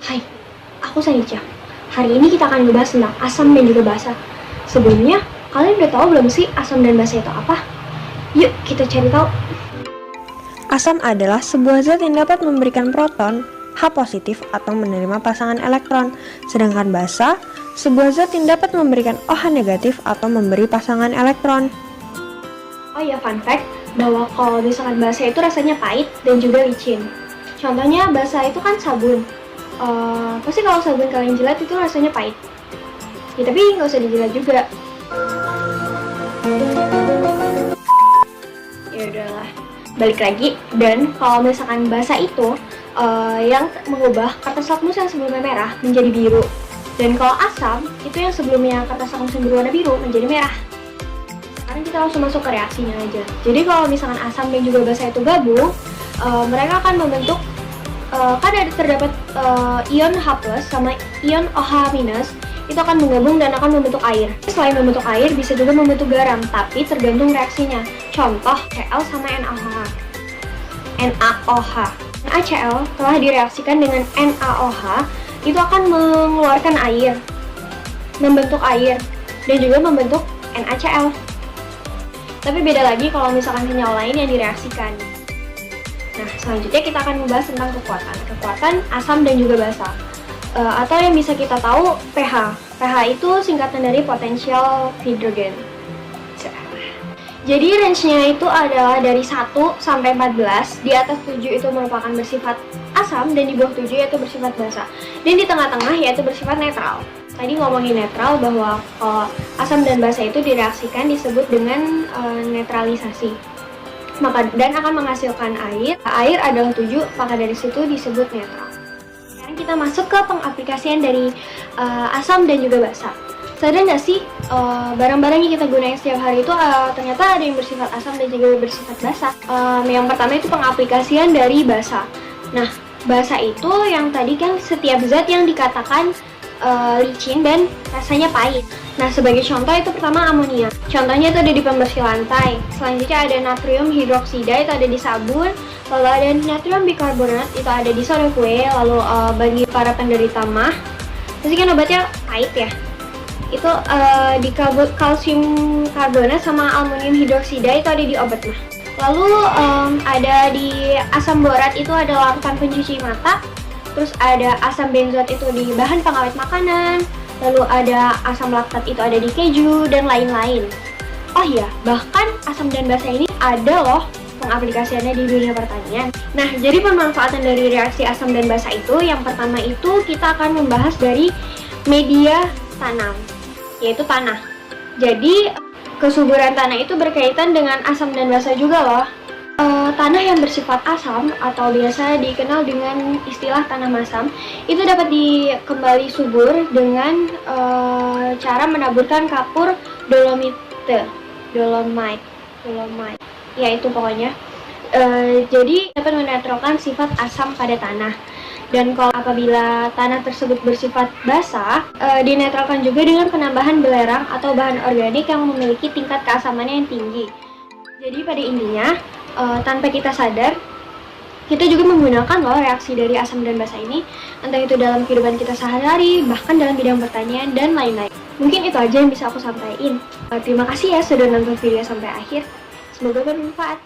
Hai, aku Sanica. Hari ini kita akan membahas tentang asam dan juga basa. Sebelumnya, kalian udah tahu belum sih asam dan basa itu apa? Yuk kita cari tahu. Asam adalah sebuah zat yang dapat memberikan proton, H positif atau menerima pasangan elektron. Sedangkan basa, sebuah zat yang dapat memberikan OH negatif atau memberi pasangan elektron. Oh ya, fun fact, bahwa kalau misalkan basa itu rasanya pahit dan juga licin. Contohnya basa itu kan sabun. Pasti kalau sabun kalian jilat itu rasanya pahit. Ya tapi nggak usah dijilat juga. Ya udahlah, balik lagi. Dan kalau misalkan basa itu yang mengubah kertas lakmus yang sebelumnya merah menjadi biru. Dan kalau asam itu yang sebelumnya kertas lakmus yang berwarna biru menjadi merah. Sekarang kita langsung masuk ke reaksinya aja. Jadi kalau misalkan asam dan juga basa itu gabung, mereka akan membentuk kan terdapat ion H+ sama ion OH- itu akan menggabung dan akan membentuk air. Selain membentuk air, bisa juga membentuk garam, tapi tergantung reaksinya. Contoh, Cl sama NaOH. NaCl telah direaksikan dengan NaOH, itu akan mengeluarkan air, membentuk air, dan juga membentuk NaCl. Tapi beda lagi kalau misalkan senyawa lain yang direaksikan. Nah, selanjutnya kita akan membahas tentang kekuatan asam dan juga basa. Atau yang bisa kita tahu pH. pH itu singkatan dari potential hydrogen. Jadi range-nya itu adalah dari 1 sampai 14. Di atas 7 itu merupakan bersifat asam dan di bawah 7 yaitu bersifat basa. Dan di tengah-tengah yaitu bersifat netral. Tadi ngomongin netral bahwa asam dan basa itu direaksikan disebut dengan netralisasi. Dan akan menghasilkan air. Air adalah 7, maka dari situ disebut netral. Sekarang kita masuk ke pengaplikasian dari asam dan juga basa. Sadar nggak sih barang-barang yang kita gunakan setiap hari itu ternyata ada yang bersifat asam dan juga bersifat basa. Yang pertama itu pengaplikasian dari basa. Nah, basa itu yang tadi kan setiap zat yang dikatakan licin dan rasanya pahit. Nah, sebagai contoh itu pertama amonia. Contohnya itu ada di pembersih lantai. Selanjutnya ada natrium hidroksida, itu ada di sabun. Lalu ada natrium bikarbonat, itu ada di soda kue. Lalu bagi para penderita MAH, pasti kan obatnya pahit ya. Itu di kalsium karbonat sama aluminium hidroksida, itu ada di obat MAH. Lalu ada di asam borat, itu ada larutan pencuci mata. Terus ada asam benzot itu di bahan pengawet makanan. Lalu ada asam laktat itu ada di keju dan lain-lain. Oh iya, bahkan asam dan basa ini ada loh pengaplikasiannya di dunia pertanian. Nah, jadi pemanfaatan dari reaksi asam dan basa itu, yang pertama itu kita akan membahas dari media tanam, yaitu tanah. Jadi kesuburan tanah itu berkaitan dengan asam dan basa juga loh. Tanah yang bersifat asam atau biasa dikenal dengan istilah tanah masam itu dapat dikembali subur dengan cara menaburkan kapur dolomite, ya itu pokoknya. Jadi dapat menetralkan sifat asam pada tanah. Dan kalau apabila tanah tersebut bersifat basa, dinetralkan juga dengan penambahan belerang atau bahan organik yang memiliki tingkat keasamannya yang tinggi. Jadi pada intinya, tanpa kita sadar, kita juga menggunakan loh reaksi dari asam dan basa ini, entah itu dalam kehidupan kita sehari-hari, bahkan dalam bidang pertanian dan lain-lain. Mungkin itu aja yang bisa aku sampaikan. Terima kasih ya sudah nonton video sampai akhir. Semoga bermanfaat.